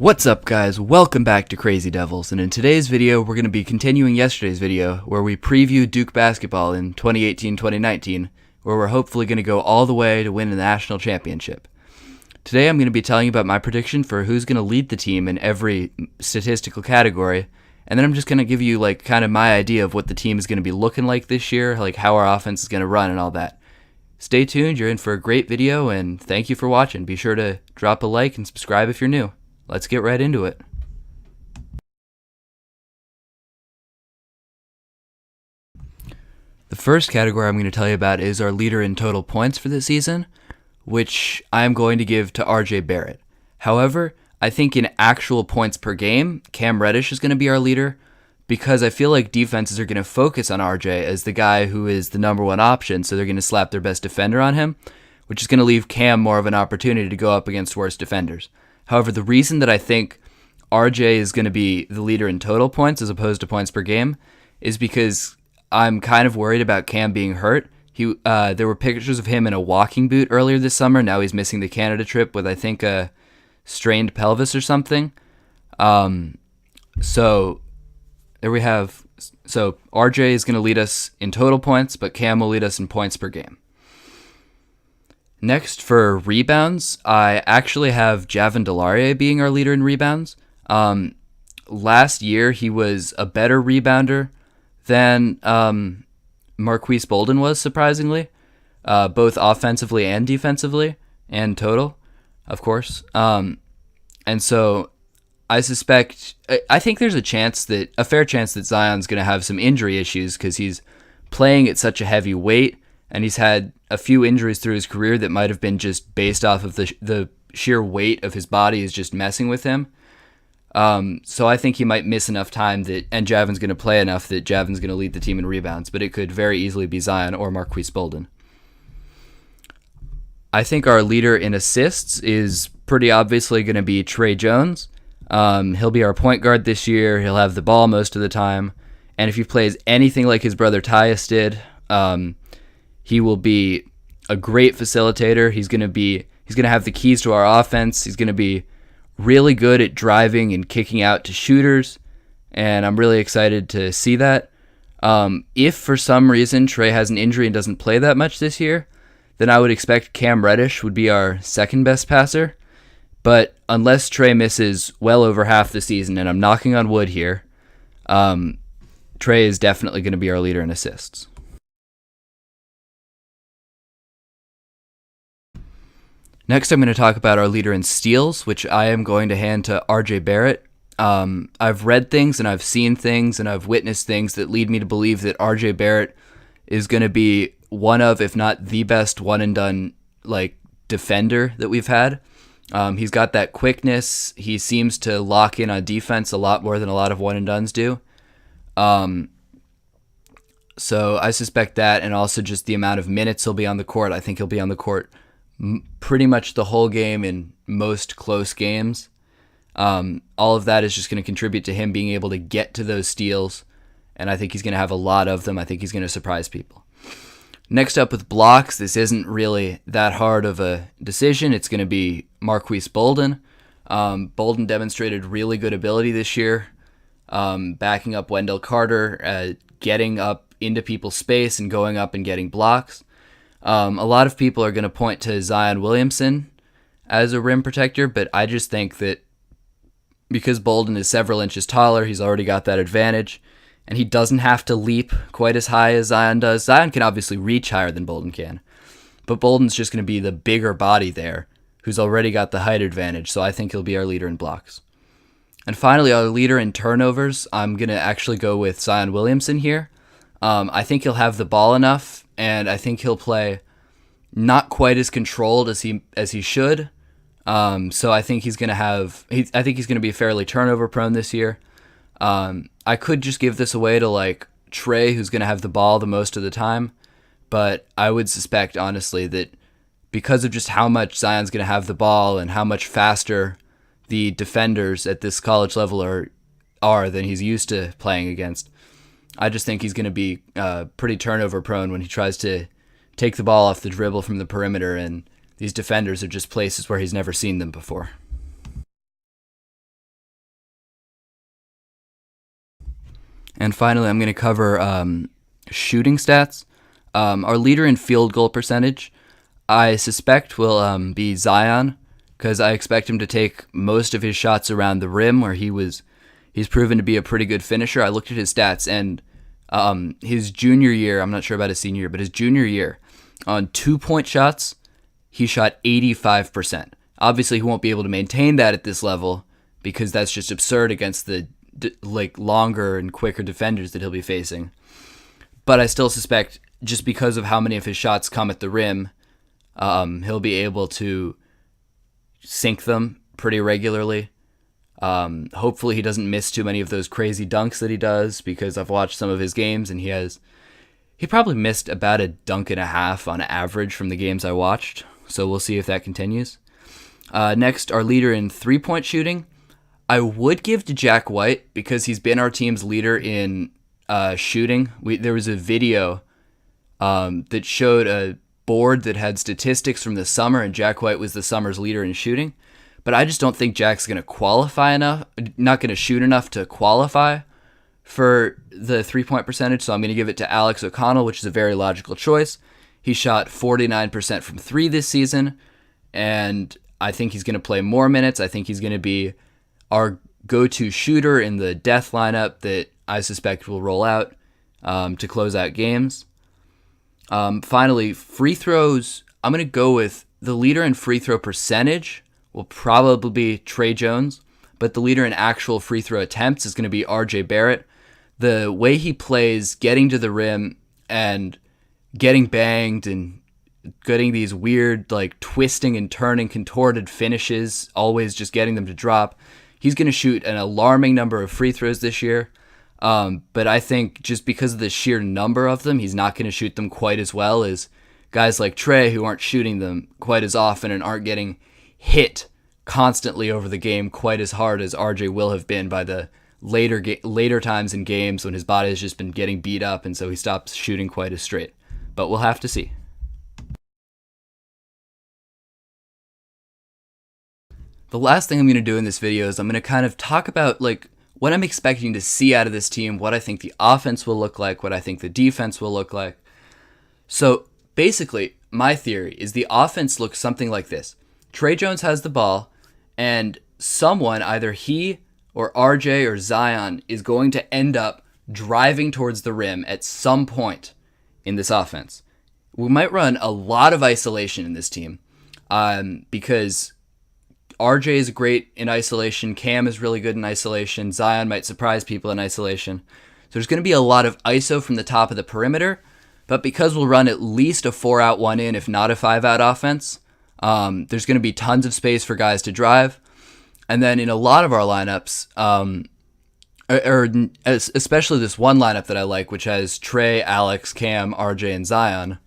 What's up, guys? Welcome back to Crazy Devils, and in today's video we're going to be continuing yesterday's video where we preview Duke basketball in 2018-2019, where we're hopefully going to go all the way to win the national championship. Today I'm going to be telling you about my prediction for who's going to lead the team in every statistical category, and then I'm just going to give you kind of my idea of what the team is going to be looking like this year, like how our offense is going to run and all that. Stay tuned, you're in for a great video, and thank you for watching. Be sure to drop a like and subscribe if you're new. Let's get right into it. The first category I'm going to tell you about is our leader in total points for this season, which I'm going to give to RJ Barrett. However, I think in actual points per game, Cam Reddish is going to be our leader because I feel like defenses are going to focus on RJ as the guy who is the number one option, so they're going to slap their best defender on him, which is going to leave Cam more of an opportunity to go up against worse defenders. However, the reason that I think RJ is going to be the leader in total points as opposed to points per game is because I'm kind of worried about Cam being hurt. There were pictures of him in a walking boot earlier this summer. Now he's missing the Canada trip with, I think, a strained pelvis or something. So there we have. So RJ is going to lead us in total points, but Cam will lead us in points per game. Next, for rebounds, I actually have Javin DeLaurier being our leader in rebounds. Last year, he was a better rebounder than Marquise Bolden was, surprisingly, both offensively and defensively, and total, of course. And so I think there's a fair chance that Zion's going to have some injury issues because he's playing at such a heavy weight, and he's had a few injuries through his career that might have been just based off of the sheer weight of his body is just messing with him. So I think he might miss enough time and Javin's going to play enough that Javin's going to lead the team in rebounds, but it could very easily be Zion or Marquise Bolden. I think our leader in assists is pretty obviously going to be Trey Jones. He'll be our point guard this year. He'll have the ball most of the time, and if he plays anything like his brother Tyus did, he will be a great facilitator. He's going to have the keys to our offense. He's going to be really good at driving and kicking out to shooters, and I'm really excited to see that. If for some reason Trey has an injury and doesn't play that much this year, then I would expect Cam Reddish would be our second best passer. But unless Trey misses well over half the season, and I'm knocking on wood here, Trey is definitely going to be our leader in assists. Next, I'm going to talk about our leader in steals, which I am going to hand to RJ Barrett. I've read things and I've seen things and I've witnessed things that lead me to believe that RJ Barrett is going to be one of, if not the best one-and-done defender that we've had. He's got that quickness. He seems to lock in on defense a lot more than a lot of one-and-dones do. So I suspect that, and also just the amount of minutes he'll be on the court. I think he'll be on the court pretty much the whole game in most close games. All of that is just going to contribute to him being able to get to those steals, and I think he's going to have a lot of them. I think he's going to surprise people. Next up with blocks, this isn't really that hard of a decision. It's going to be Marquise Bolden. Bolden demonstrated really good ability this year, backing up Wendell Carter, getting up into people's space and going up and getting blocks. A lot of people are going to point to Zion Williamson as a rim protector, but I just think that because Bolden is several inches taller, he's already got that advantage, and he doesn't have to leap quite as high as Zion does. Zion can obviously reach higher than Bolden can, but Bolden's just going to be the bigger body there, who's already got the height advantage, so I think he'll be our leader in blocks. And finally, our leader in turnovers, I'm going to actually go with Zion Williamson here. I think he'll have the ball enough, and I think he'll play not quite as controlled as he should. So I think he's going to be fairly turnover prone this year. I could just give this away to Trey, who's going to have the ball the most of the time, but I would suspect honestly that because of just how much Zion's going to have the ball and how much faster the defenders at this college level are than he's used to playing against, I just think he's going to be pretty turnover prone when he tries to take the ball off the dribble from the perimeter, and these defenders are just places where he's never seen them before. And finally, I'm going to cover shooting stats. Our leader in field goal percentage, I suspect, will be Zion, because I expect him to take most of his shots around the rim, where he's proven to be a pretty good finisher. I looked at his stats, and his junior year, I'm not sure about his senior year, but his junior year, on 2-point shots, he shot 85%. Obviously, he won't be able to maintain that at this level, because that's just absurd against the longer and quicker defenders that he'll be facing. But I still suspect, just because of how many of his shots come at the rim, he'll be able to sink them pretty regularly. Hopefully he doesn't miss too many of those crazy dunks that he does, because I've watched some of his games and he probably missed about a dunk and a half on average from the games I watched. So we'll see if that continues. Next, our leader in 3-point shooting. I would give to Jack White, because he's been our team's leader in shooting. There was a video that showed a board that had statistics from the summer, and Jack White was the summer's leader in shooting. But I just don't think Jack's going to qualify enough, not going to shoot enough to qualify for the 3-point percentage, so I'm going to give it to Alex O'Connell, which is a very logical choice. He shot 49% from 3 this season, and I think he's going to play more minutes. I think he's going to be our go-to shooter in the death lineup that I suspect will roll out to close out games. Finally, free throws. I'm going to go with the leader in free throw percentage will probably be Trey Jones, but the leader in actual free throw attempts is going to be RJ Barrett. The way he plays, getting to the rim and getting banged and getting these weird, twisting and turning, contorted finishes, always just getting them to drop. He's going to shoot an alarming number of free throws this year. But I think just because of the sheer number of them, he's not going to shoot them quite as well as guys like Trey, who aren't shooting them quite as often and aren't getting hit constantly over the game quite as hard as RJ will have been by the later times in games when his body has just been getting beat up, and so he stops shooting quite as straight. But we'll have to see. The last thing I'm going to do in this video is I'm going to kind of talk about what I'm expecting to see out of this team, what I think the offense will look like, what I think the defense will look like. So basically, my theory is the offense looks something like this. Trey Jones has the ball, and someone, either he or RJ or Zion, is going to end up driving towards the rim at some point in this offense. We might run a lot of isolation in this team because RJ is great in isolation. Cam is really good in isolation. Zion might surprise people in isolation. So there's going to be a lot of ISO from the top of the perimeter, but because we'll run at least a 4-out, 1-in, if not a 5-out offense, there's going to be tons of space for guys to drive. And then in a lot of our lineups, especially this one lineup that I like, which has Trey, Alex, Cam, RJ, and Zion,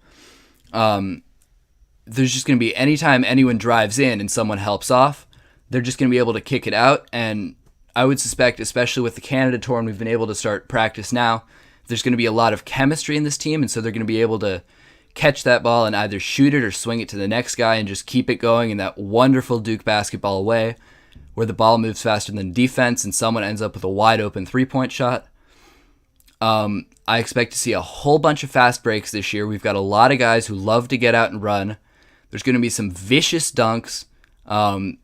there's just going to be anytime anyone drives in and someone helps off, they're just going to be able to kick it out. And I would suspect, especially with the Canada tour, and we've been able to start practice now, there's going to be a lot of chemistry in this team, and so they're going to be able to catch that ball and either shoot it or swing it to the next guy and just keep it going in that wonderful Duke basketball way where the ball moves faster than defense and someone ends up with a wide open 3-point shot. I expect to see a whole bunch of fast breaks this year. We've got a lot of guys who love to get out and run. There's going to be some vicious dunks. I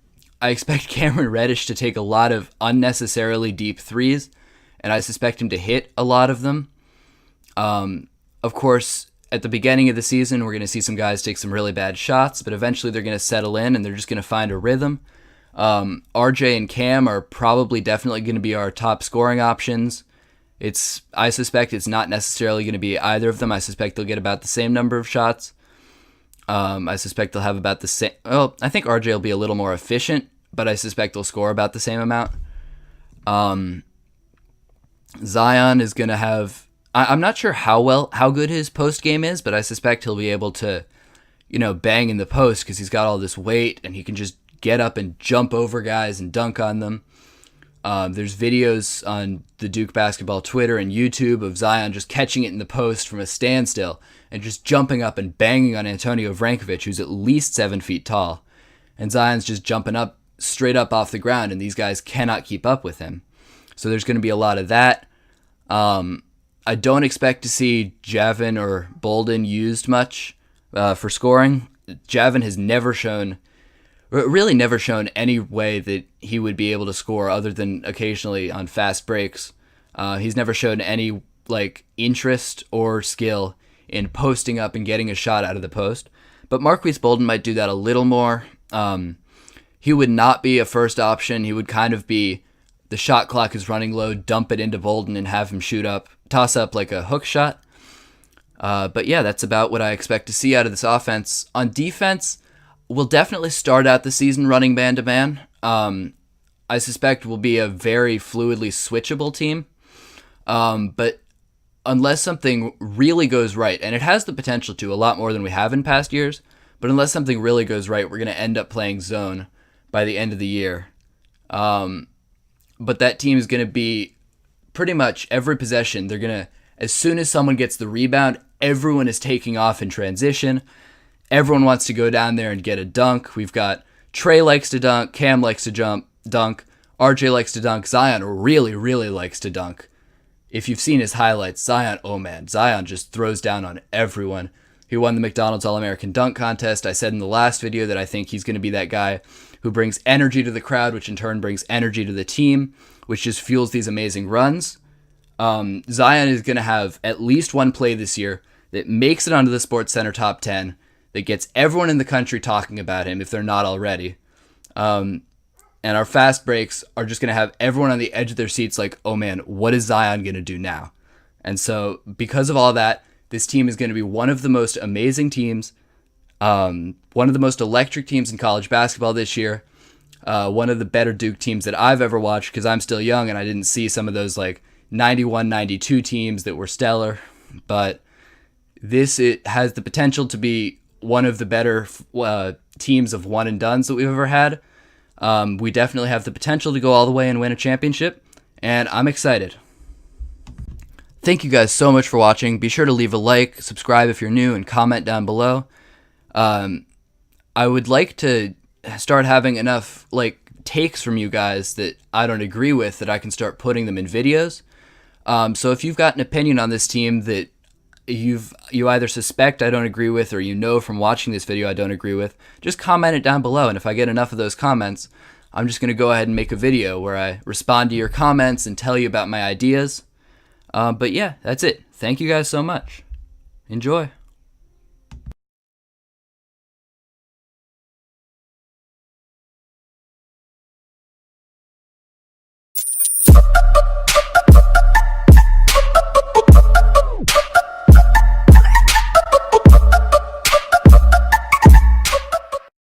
expect Cameron Reddish to take a lot of unnecessarily deep threes, and I suspect him to hit a lot of them. Of course, at the beginning of the season, we're going to see some guys take some really bad shots, but eventually they're going to settle in and they're just going to find a rhythm. RJ and Cam are probably definitely going to be our top scoring options. I suspect it's not necessarily going to be either of them. I suspect they'll get about the same number of shots. I suspect they'll have about the same. Well, I think RJ will be a little more efficient, but I suspect they'll score about the same amount. Zion is going to have. I'm not sure how good his post game is, but I suspect he'll be able to, bang in the post because he's got all this weight and he can just get up and jump over guys and dunk on them. There's videos on the Duke basketball Twitter and YouTube of Zion just catching it in the post from a standstill and just jumping up and banging on Antonio Vrankovic, who's at least 7 feet tall. And Zion's just jumping up straight up off the ground, and these guys cannot keep up with him. So there's going to be a lot of that. I don't expect to see Javin or Bolden used much for scoring. Javin has really never shown any way that he would be able to score other than occasionally on fast breaks. He's never shown any interest or skill in posting up and getting a shot out of the post. But Marquise Bolden might do that a little more. He would not be a first option. He would kind of be the shot clock is running low, dump it into Bolden and have him toss up like a hook shot. But yeah, that's about what I expect to see out of this offense. On defense, we'll definitely start out the season running man-to-man. I suspect we'll be a very fluidly switchable team. But unless something really goes right, and it has the potential to a lot more than we have in past years, but unless something really goes right, we're going to end up playing zone by the end of the year. But that team is going to be pretty much every possession. They're going to, as soon as someone gets the rebound, everyone is taking off in transition. Everyone wants to go down there and get a dunk. We've got Trey likes to dunk, Cam likes to dunk, RJ likes to dunk, Zion really, really likes to dunk. If you've seen his highlights, Zion just throws down on everyone. He won the McDonald's All-American Dunk Contest. I said in the last video that I think he's going to be that guy who brings energy to the crowd, which in turn brings energy to the team, which just fuels these amazing runs. Zion is going to have at least one play this year that makes it onto the SportsCenter top 10, that gets everyone in the country talking about him if they're not already. And our fast breaks are just going to have everyone on the edge of their seats like, oh man, what is Zion going to do now? And so because of all that, this team is going to be one of the most amazing teams, one of the most electric teams in college basketball this year, one of the better Duke teams that I've ever watched because I'm still young and I didn't see some of those 91, 92 teams that were stellar. But it has the potential to be one of the better teams of one and dones that we've ever had. We definitely have the potential to go all the way and win a championship, and I'm excited. Thank you guys so much for watching. Be sure to leave a like, subscribe if you're new, and comment down below. I would like to start having enough takes from you guys that I don't agree with that I can start putting them in videos. So if you've got an opinion on this team that you either suspect I don't agree with or you know from watching this video I don't agree with, just comment it down below, and if I get enough of those comments, I'm just going to go ahead and make a video where I respond to your comments and tell you about my ideas. But yeah, that's it. Thank you guys so much. Enjoy.